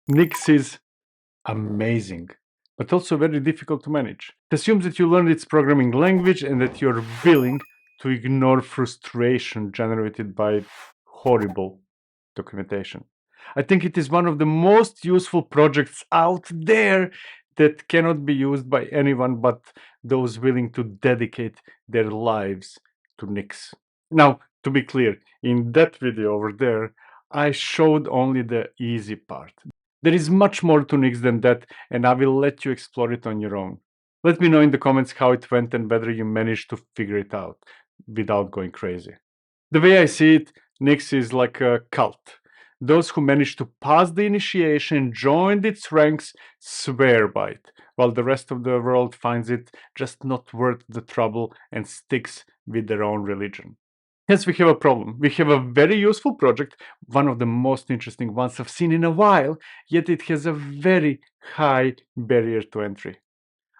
Nix is amazing, but also very difficult to manage. It assumes that you learned its programming language and that you're willing to ignore frustration generated by horrible documentation. I think it is one of the most useful projects out there that cannot be used by anyone but those willing to dedicate their lives to Nix. Now, to be clear, in that video over there, I showed only the easy part. There is much more to Nix than that, and I will let you explore it on your own. Let me know in the comments how it went and whether you managed to figure it out without going crazy. The way I see it, Nix is like a cult. Those who manage to pass the initiation, join its ranks, swear by it, while the rest of the world finds it just not worth the trouble and sticks with their own religion. Hence, we have a problem. We have a very useful project, one of the most interesting ones I've seen in a while, yet it has a very high barrier to entry.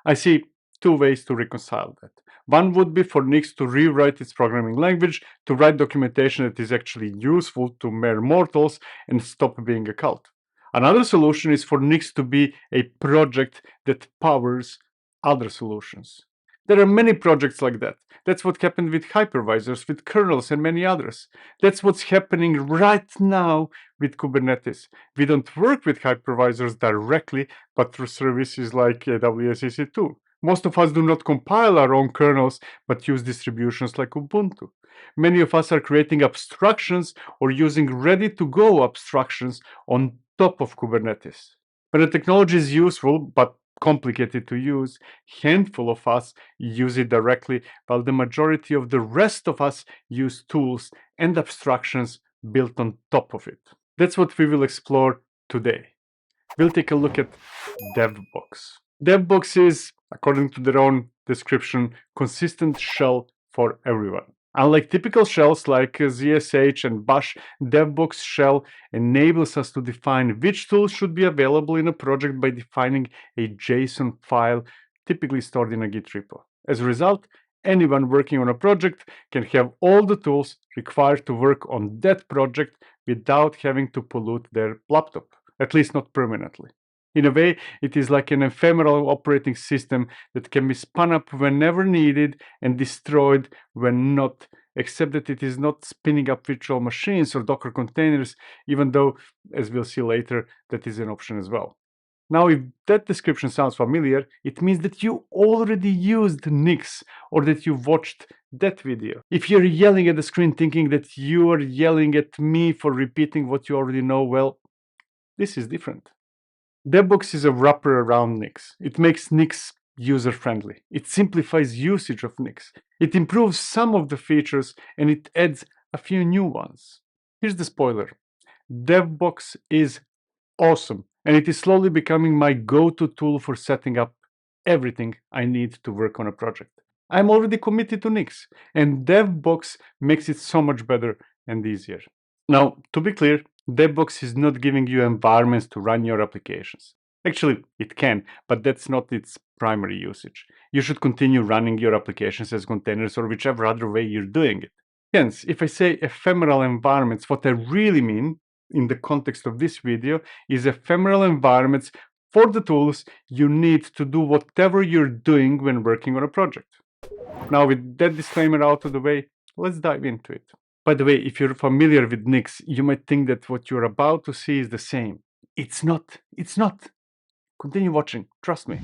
I see two ways to reconcile that. One would be for Nix to rewrite its programming language to write documentation that is actually useful to mere mortals and stop being a cult. Another solution is for Nix to be a project that powers other solutions. There are many projects like that. That's what happened with hypervisors, with kernels, and many others. That's what's happening right now with Kubernetes. We don't work with hypervisors directly, but through services like AWS EC2. Most of us do not compile our own kernels, but use distributions like Ubuntu. Many of us are creating abstractions or using ready-to-go abstractions on top of Kubernetes. When a technology is useful, but complicated to use, handful of us use it directly, while the majority of the rest of us use tools and abstractions built on top of it. That's what we will explore today. We'll take a look at Devbox. Devbox is, according to their own description, consistent shell for everyone. Unlike typical shells like ZSH and Bash, Devbox shell enables us to define which tools should be available in a project by defining a JSON file typically stored in a Git repo. As a result, anyone working on a project can have all the tools required to work on that project without having to pollute their laptop, at least not permanently. In a way, it is like an ephemeral operating system that can be spun up whenever needed and destroyed when not, except that it is not spinning up virtual machines or Docker containers, even though, as we'll see later, that is an option as well. Now, if that description sounds familiar, it means that you already used Nix or that you watched that video. If you're yelling at the screen thinking that you are yelling at me for repeating what you already know, well, this is different. Devbox is a wrapper around Nix. It makes Nix user-friendly. It simplifies usage of Nix. It improves some of the features and it adds a few new ones. Here's the spoiler. Devbox is awesome and it is slowly becoming my go-to tool for setting up everything I need to work on a project. I'm already committed to Nix and Devbox makes it so much better and easier. Now, to be clear, Devbox is not giving you environments to run your applications. Actually, it can, but that's not its primary usage. You should continue running your applications as containers or whichever other way you're doing it. Hence, if I say ephemeral environments, what I really mean in the context of this video is ephemeral environments for the tools you need to do whatever you're doing when working on a project. Now, with that disclaimer out of the way, let's dive into it. By the way, if you're familiar with Nix, you might think that what you're about to see is the same. It's not. It's not. Continue watching. Trust me.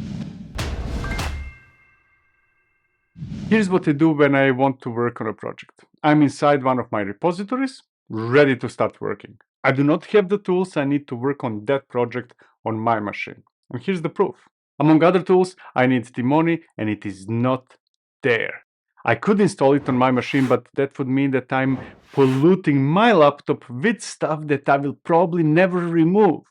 Here's what I do when I want to work on a project. I'm inside one of my repositories, ready to start working. I do not have the tools I need to work on that project on my machine. And here's the proof. Among other tools, I need Timoni, and it is not there. I could install it on my machine, but that would mean that I'm polluting my laptop with stuff that I will probably never remove.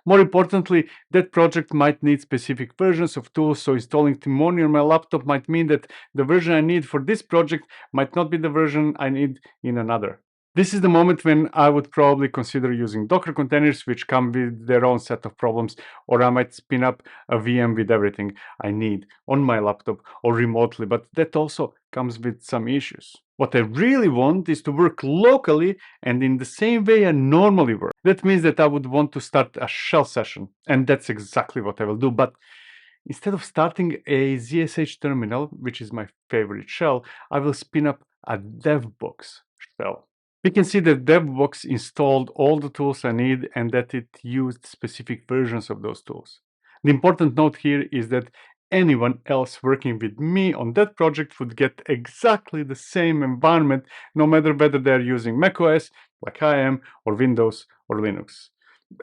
More importantly, that project might need specific versions of tools, so installing Timoni on my laptop might mean that the version I need for this project might not be the version I need in another. This is the moment when I would probably consider using Docker containers, which come with their own set of problems, or I might spin up a VM with everything I need on my laptop or remotely, but that also comes with some issues. What I really want is to work locally and in the same way I normally work. That means that I would want to start a shell session, and that's exactly what I will do. But instead of starting a ZSH terminal, which is my favorite shell, I will spin up a Devbox shell. We can see that Devbox installed all the tools I need and that it used specific versions of those tools. The important note here is that anyone else working with me on that project would get exactly the same environment, no matter whether they're using macOS, like I am, or Windows or Linux.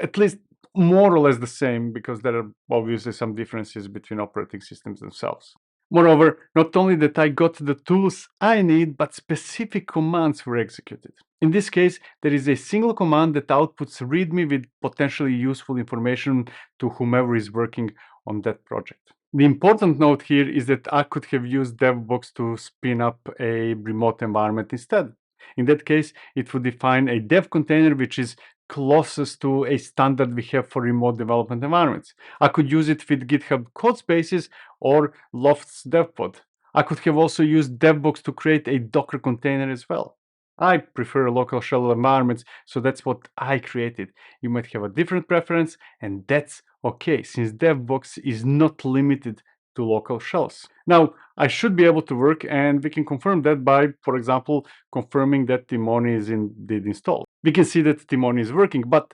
At least more or less the same, because there are obviously some differences between operating systems themselves. Moreover, not only that I got the tools I need, but specific commands were executed. In this case, there is a single command that outputs README with potentially useful information to whomever is working on that project. The important note here is that I could have used Devbox to spin up a remote environment instead. In that case, it would define a dev container which is closest to a standard we have for remote development environments. I could use it with GitHub CodeSpaces or Loft's DevPod. I could have also used Devbox to create a Docker container as well. I prefer local shell environments, so that's what I created. You might have a different preference, and that's okay, since Devbox is not limited to local shells. Now, I should be able to work, and we can confirm that by, for example, confirming that Timoni is indeed installed. We can see that Timoni is working, but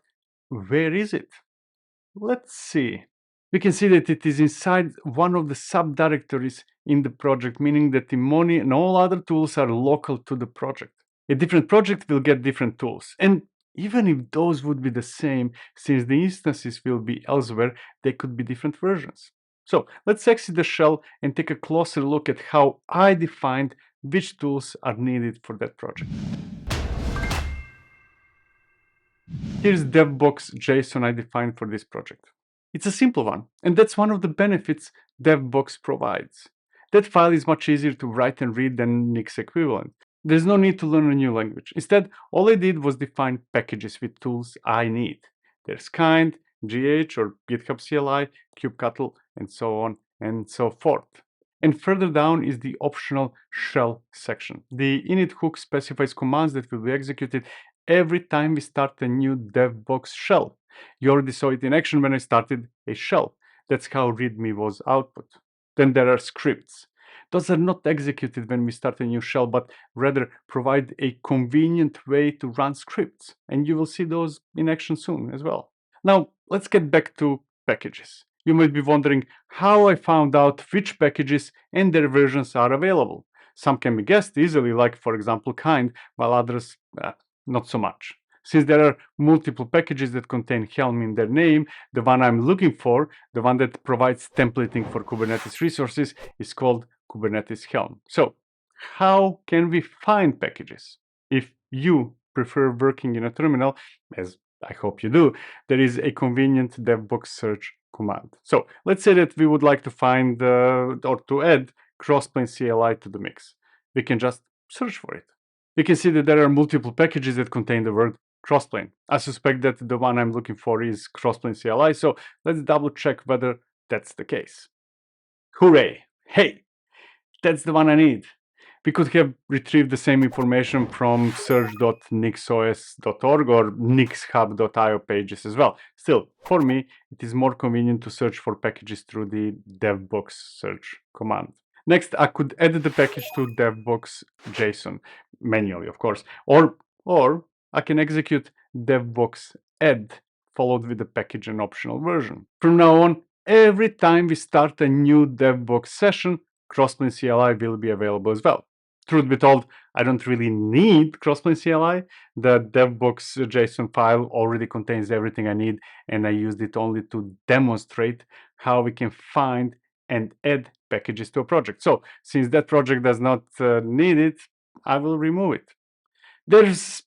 where is it? Let's see. We can see that it is inside one of the subdirectories in the project, meaning that Timoni and all other tools are local to the project. A different project will get different tools. And even if those would be the same, since the instances will be elsewhere, they could be different versions. So let's exit the shell and take a closer look at how I defined which tools are needed for that project. Here's Devbox JSON I defined for this project. It's a simple one, and that's one of the benefits Devbox provides. That file is much easier to write and read than Nix equivalent. There's no need to learn a new language. Instead, all I did was define packages with tools I need. There's kind, GH or GitHub CLI, kubectl, and so on and so forth. And further down is the optional shell section. The init hook specifies commands that will be executed every time we start a new Devbox shell. You already saw it in action when I started a shell. That's how README was output. Then there are scripts. Those are not executed when we start a new shell, but rather provide a convenient way to run scripts. And you will see those in action soon as well. Now, let's get back to packages. You might be wondering how I found out which packages and their versions are available. Some can be guessed easily, like for example kind, while others not so much. Since there are multiple packages that contain Helm in their name, the one I'm looking for, the one that provides templating for Kubernetes resources, is called Kubernetes Helm. So, how can we find packages? If you prefer working in a terminal, as I hope you do, there is a convenient Devbox search command. So, let's say that we would like to find or to add Crossplane CLI to the mix. We can just search for it. You can see that there are multiple packages that contain the word Crossplane. I suspect that the one I'm looking for is Crossplane CLI, so let's double check whether that's the case. Hooray! Hey, that's the one I need. We could have retrieved the same information from search.nixos.org or nixhub.io pages as well. Still, for me, it is more convenient to search for packages through the Devbox search command. Next, I could add the package to Devbox JSON, manually, of course, or I can execute Devbox add followed with the package and optional version. From now on, every time we start a new Devbox session, Crossplane CLI will be available as well. Truth be told, I don't really need Crossplane CLI. The Devbox JSON file already contains everything I need, and I used it only to demonstrate how we can find and add packages to a project. So, since that project does not need it, I will remove it. There's,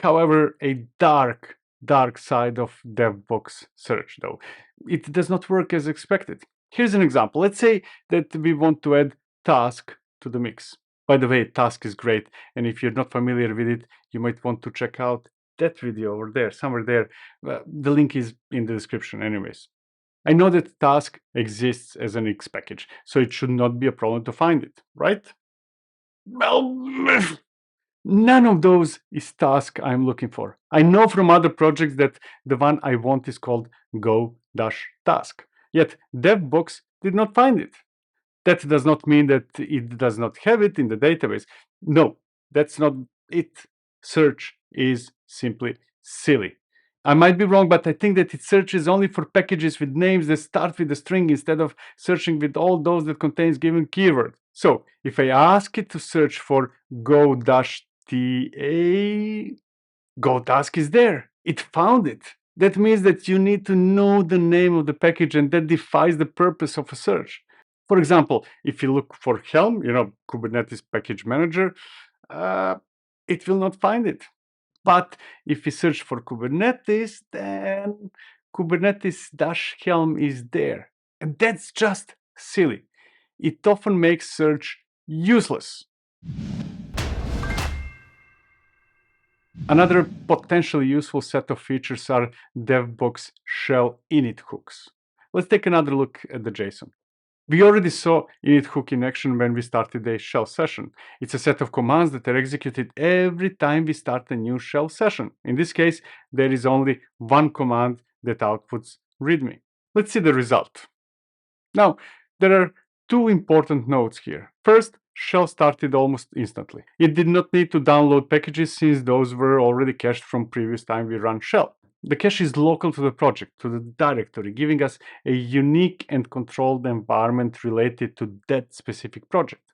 however, a dark side of Devbox search, though. It does not work as expected. Here's an example. Let's say that we want to add task to the mix. By the way, task is great, and if you're not familiar with it, you might want to check out that video over there, somewhere there. The link is in the description anyways. I know that task exists as an X package, so it should not be a problem to find it, right? Well, none of those is task I'm looking for. I know from other projects that the one I want is called go-task. Yet Devbox did not find it. That does not mean that it does not have it in the database. No, that's not it. Search is simply silly. I might be wrong, but I think that it searches only for packages with names that start with a string instead of searching with all those that contains given keyword. So if I ask it to search for go-ta, go-task is there. It found it. That means that you need to know the name of the package, and that defies the purpose of a search. For example, if you look for Helm, Kubernetes package manager, it will not find it. But if you search for Kubernetes, then Kubernetes-Helm is there. And that's just silly. It often makes search useless. Another potentially useful set of features are Devbox shell init hooks. Let's take another look at the JSON. We already saw init hook in action when we started a shell session. It's a set of commands that are executed every time we start a new shell session. In this case, there is only one command that outputs readme. Let's see the result. Now, there are two important notes here. First, shell started almost instantly. It did not need to download packages since those were already cached from previous time we ran shell. The cache is local to the project, to the directory, giving us a unique and controlled environment related to that specific project.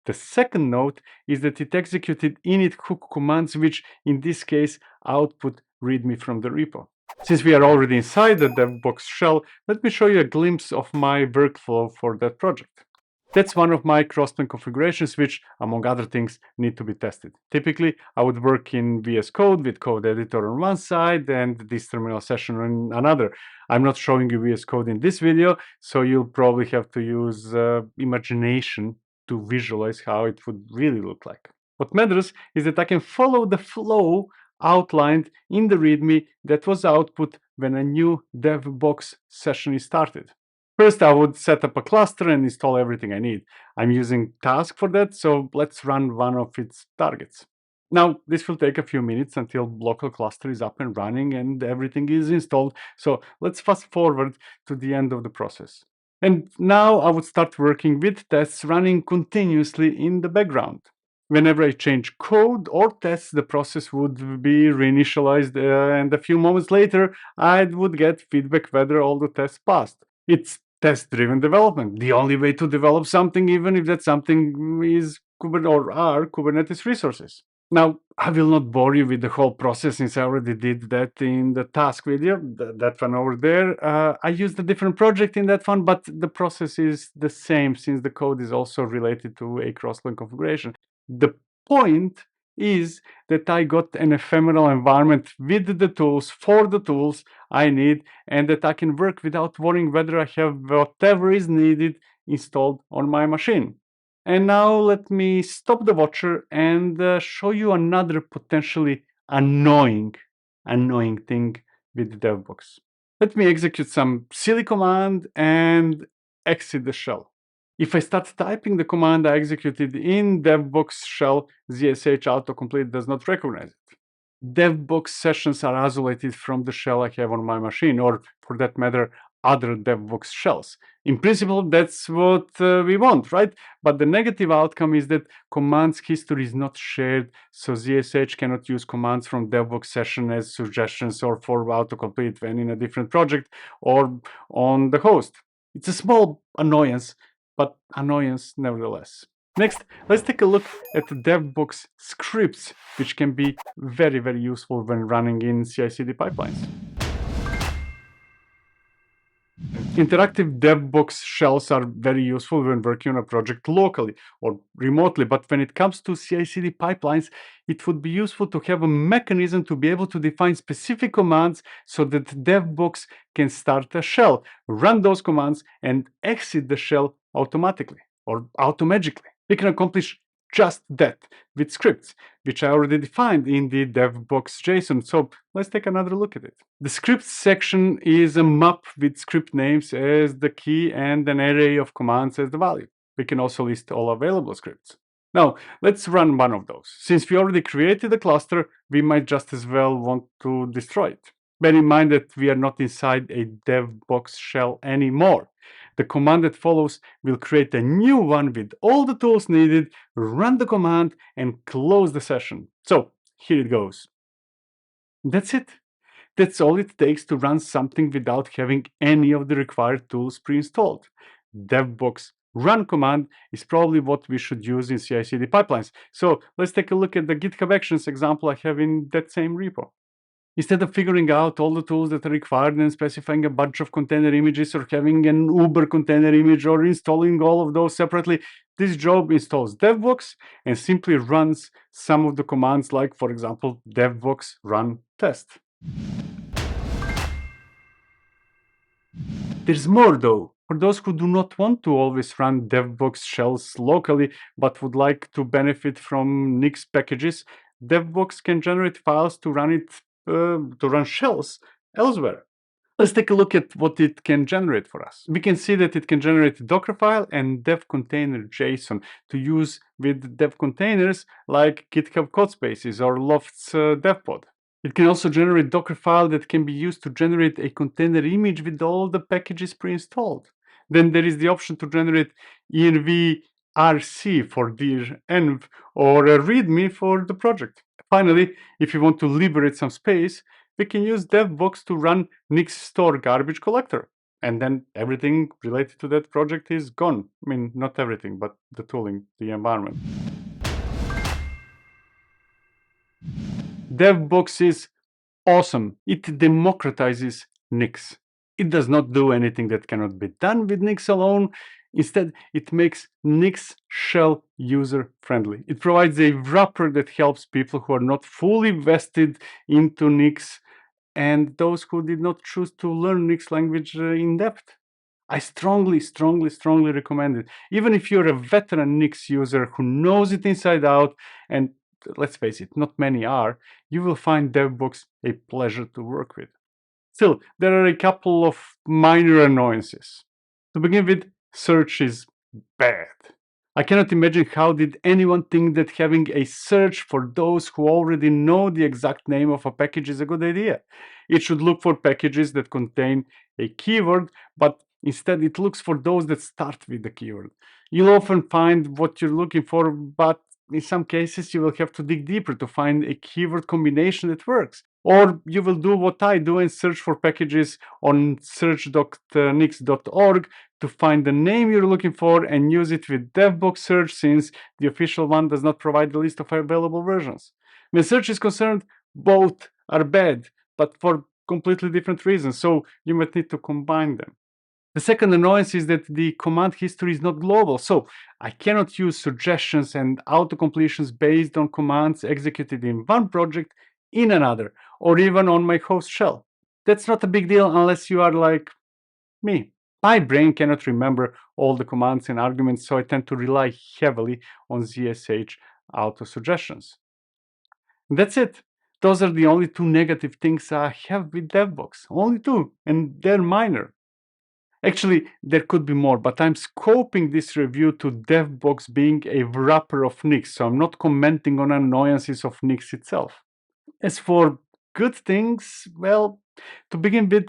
The second note is that it executed init hook commands, which in this case output readme from the repo. Since we are already inside the Devbox shell, let me show you a glimpse of my workflow for that project. That's one of my crossplane configurations, which, among other things, need to be tested. Typically, I would work in VS Code with code editor on one side and this terminal session on another. I'm not showing you VS Code in this video, so you'll probably have to use imagination to visualize how it would really look like. What matters is that I can follow the flow outlined in the README that was output when a new Devbox session is started. First, I would set up a cluster and install everything I need. I'm using Task for that, so let's run one of its targets. Now, this will take a few minutes until local cluster is up and running and everything is installed. So let's fast forward to the end of the process. And now I would start working with tests running continuously in the background. Whenever I change code or tests, the process would be reinitialized, and a few moments later, I would get feedback whether all the tests passed. It's test-driven development, the only way to develop something, even if that something is Kubernetes resources. Now, I will not bore you with the whole process since I already did that in the task video, that one over there. I used a different project in that one, but the process is the same since the code is also related to a crossplane configuration. The point is that I got an ephemeral environment with the tools for the tools I need, and that I can work without worrying whether I have whatever is needed installed on my machine. And now let me stop the watcher and show you another potentially annoying thing with Devbox. Let me execute some silly command and exit the shell. If I start typing the command I executed in Devbox shell, ZSH autocomplete does not recognize it. Devbox sessions are isolated from the shell I have on my machine, or for that matter, other Devbox shells. In principle, that's what we want, right? But the negative outcome is that commands history is not shared, so ZSH cannot use commands from Devbox session as suggestions or for autocomplete when in a different project or on the host. It's a small annoyance, but annoyance nevertheless. Next, let's take a look at the Devbox scripts, which can be very, very useful when running in CI/CD pipelines. Interactive Devbox shells are very useful when working on a project locally or remotely, but when it comes to CI/CD pipelines, it would be useful to have a mechanism to be able to define specific commands so that Devbox can start a shell, run those commands, and exit the shell automatically or automagically. We can accomplish just that with scripts, which I already defined in the Devbox JSON. So let's take another look at it. The scripts section is a map with script names as the key and an array of commands as the value. We can also list all available scripts. Now, let's run one of those. Since we already created a cluster, we might just as well want to destroy it. Bear in mind that we are not inside a Devbox shell anymore. The command that follows will create a new one with all the tools needed, run the command, and close the session. So here it goes. That's it. That's all it takes to run something without having any of the required tools pre-installed. Devbox run command is probably what we should use in CI/CD pipelines. So let's take a look at the GitHub Actions example I have in that same repo. Instead of figuring out all the tools that are required and specifying a bunch of container images or having an Uber container image or installing all of those separately, this job installs Devbox and simply runs some of the commands like, for example, Devbox run test. There's more though. For those who do not want to always run Devbox shells locally but would like to benefit from Nix packages, Devbox can generate files to run shells elsewhere. Let's take a look at what it can generate for us. We can see that it can generate a Docker file and DevContainer JSON to use with DevContainers like GitHub CodeSpaces or Loft's DevPod. It can also generate Docker file that can be used to generate a container image with all the packages pre-installed. Then there is the option to generate env rc for DirEnv or a README for the project. Finally, if you want to liberate some space, we can use Devbox to run Nix store garbage collector. And then everything related to that project is gone. I mean, not everything, but the tooling, the environment. Devbox is awesome. It democratizes Nix. It does not do anything that cannot be done with Nix alone. Instead, it makes Nix shell user-friendly. It provides a wrapper that helps people who are not fully vested into Nix and those who did not choose to learn Nix language in depth. I strongly recommend it. Even if you're a veteran Nix user who knows it inside out, and let's face it, not many are, you will find Devbox a pleasure to work with. Still, there are a couple of minor annoyances. To begin with, search is bad. I cannot imagine how did anyone think that having a search for those who already know the exact name of a package is a good idea. It should look for packages that contain a keyword, but instead it looks for those that start with the keyword. You'll often find what you're looking for, but in some cases you will have to dig deeper to find a keyword combination that works. Or you will do what I do and search for packages on search.nix.org to find the name you're looking for and use it with Devbox search, since the official one does not provide the list of available versions. When search is concerned, both are bad, but for completely different reasons, so you might need to combine them. The second annoyance is that the command history is not global, so I cannot use suggestions and autocompletions based on commands executed in one project in another, or even on my host shell. That's not a big deal unless you are like me. My brain cannot remember all the commands and arguments, so I tend to rely heavily on ZSH auto-suggestions. That's it. Those are the only two negative things I have with Devbox. Only two, and they're minor. Actually, there could be more, but I'm scoping this review to Devbox being a wrapper of Nix, so I'm not commenting on annoyances of Nix itself. As for good things, well, to begin with,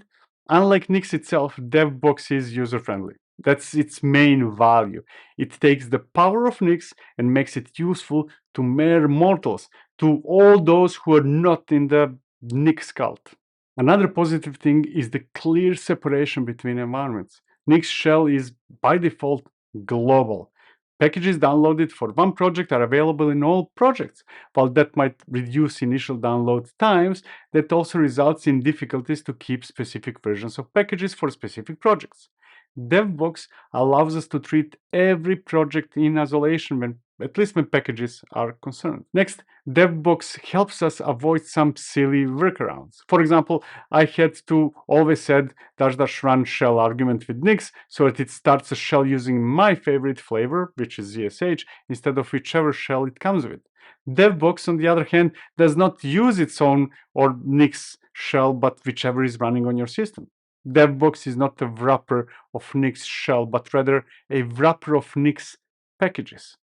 unlike Nix itself, Devbox is user-friendly. That's its main value. It takes the power of Nix and makes it useful to mere mortals, to all those who are not in the Nix cult. Another positive thing is the clear separation between environments. Nix shell is by default global. Packages downloaded for one project are available in all projects. While that might reduce initial download times, that also results in difficulties to keep specific versions of packages for specific projects. Devbox allows us to treat every project in isolation when at least when packages are concerned. Next, Devbox helps us avoid some silly workarounds. For example, I had to always add --run shell argument with Nix so that it starts a shell using my favorite flavor, which is ZSH, instead of whichever shell it comes with. Devbox, on the other hand, does not use its own or Nix shell, but whichever is running on your system. Devbox is not a wrapper of Nix shell, but rather a wrapper of Nix packages.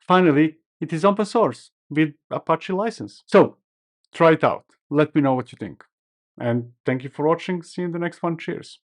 Finally, it is open source with Apache license. So try it out. Let me know what you think. And thank you for watching. See you in the next one. Cheers.